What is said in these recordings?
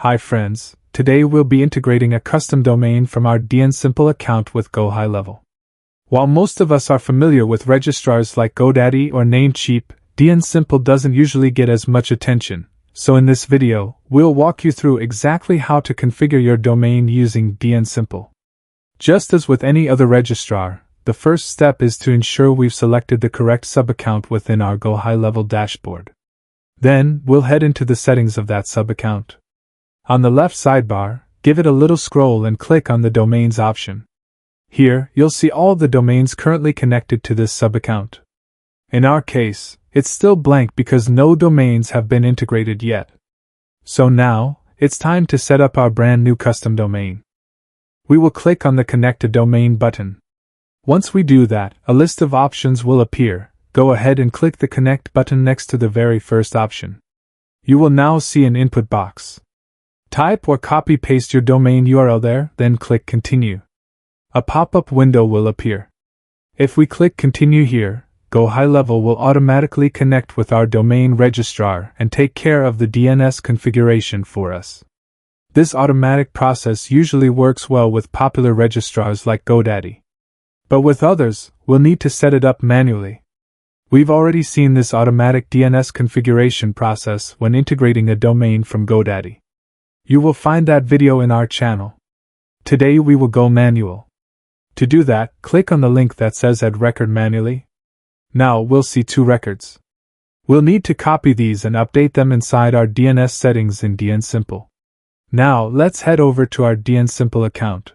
Hi friends, today we'll be integrating a custom domain from our DNSimple account with GoHighLevel. While most of us are familiar with registrars like GoDaddy or Namecheap, DNSimple doesn't usually get as much attention, so in this video, we'll walk you through exactly how to configure your domain using DNSimple. Just as with any other registrar, the first step is to ensure we've selected the correct subaccount within our GoHighLevel dashboard. Then, we'll head into the settings of that subaccount. On the left sidebar, give it a little scroll and click on the Domains option. Here, you'll see all the domains currently connected to this subaccount. In our case, it's still blank because no domains have been integrated yet. So now, it's time to set up our brand new custom domain. We will click on the Connect a Domain button. Once we do that, a list of options will appear. Go ahead and click the Connect button next to the very first option. You will now see an input box. Type or copy-paste your domain URL there, then click Continue. A pop-up window will appear. If we click Continue here, GoHighLevel will automatically connect with our domain registrar and take care of the DNS configuration for us. This automatic process usually works well with popular registrars like GoDaddy. But with others, we'll need to set it up manually. We've already seen this automatic DNS configuration process when integrating a domain from GoDaddy. You will find that video in our channel. Today we will go manual. To do that, click on the link that says Add Record Manually. Now we'll see two records. We'll need to copy these and update them inside our DNS settings in DNSimple. Now let's head over to our DNSimple account.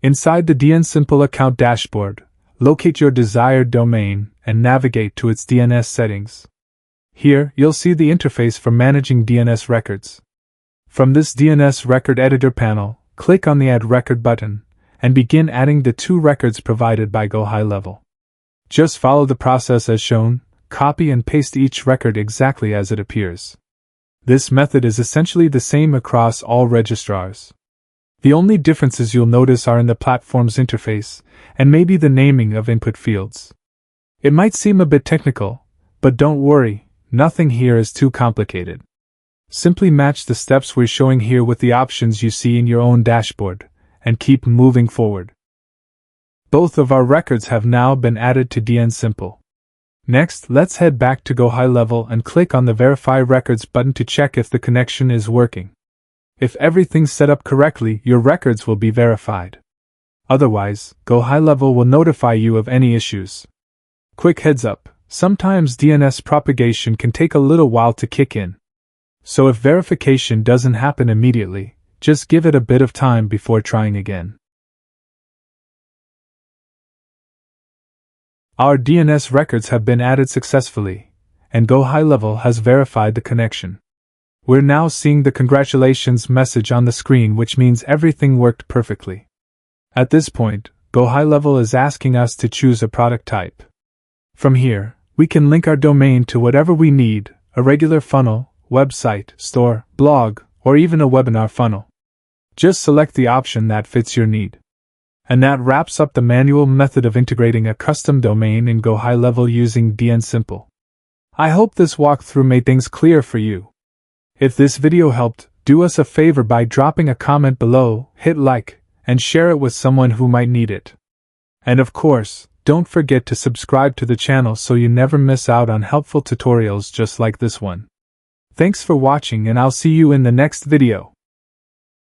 Inside the DNSimple account dashboard, locate your desired domain and navigate to its DNS settings. Here, you'll see the interface for managing DNS records. From this DNS record editor panel, click on the Add Record button and begin adding the two records provided by GoHighLevel. Just follow the process as shown, copy and paste each record exactly as it appears. This method is essentially the same across all registrars. The only differences you'll notice are in the platform's interface and maybe the naming of input fields. It might seem a bit technical, but don't worry, nothing here is too complicated. Simply match the steps we're showing here with the options you see in your own dashboard, and keep moving forward. Both of our records have now been added to DNSimple. Next, let's head back to GoHighLevel and click on the Verify Records button to check if the connection is working. If everything's set up correctly, your records will be verified. Otherwise, GoHighLevel will notify you of any issues. Quick heads up, sometimes DNS propagation can take a little while to kick in. So if verification doesn't happen immediately, just give it a bit of time before trying again. Our DNS records have been added successfully, and GoHighLevel has verified the connection. We're now seeing the congratulations message on the screen, which means everything worked perfectly. At this point, GoHighLevel is asking us to choose a product type. From here, we can link our domain to whatever we need, a regular funnel, website, store, blog, or even a webinar funnel. Just select the option that fits your need. And that wraps up the manual method of integrating a custom domain in GoHighLevel using DNSimple. I hope this walkthrough made things clear for you. If this video helped, do us a favor by dropping a comment below, hit like, and share it with someone who might need it. And of course, don't forget to subscribe to the channel so you never miss out on helpful tutorials just like this one. Thanks for watching, and I'll see you in the next video.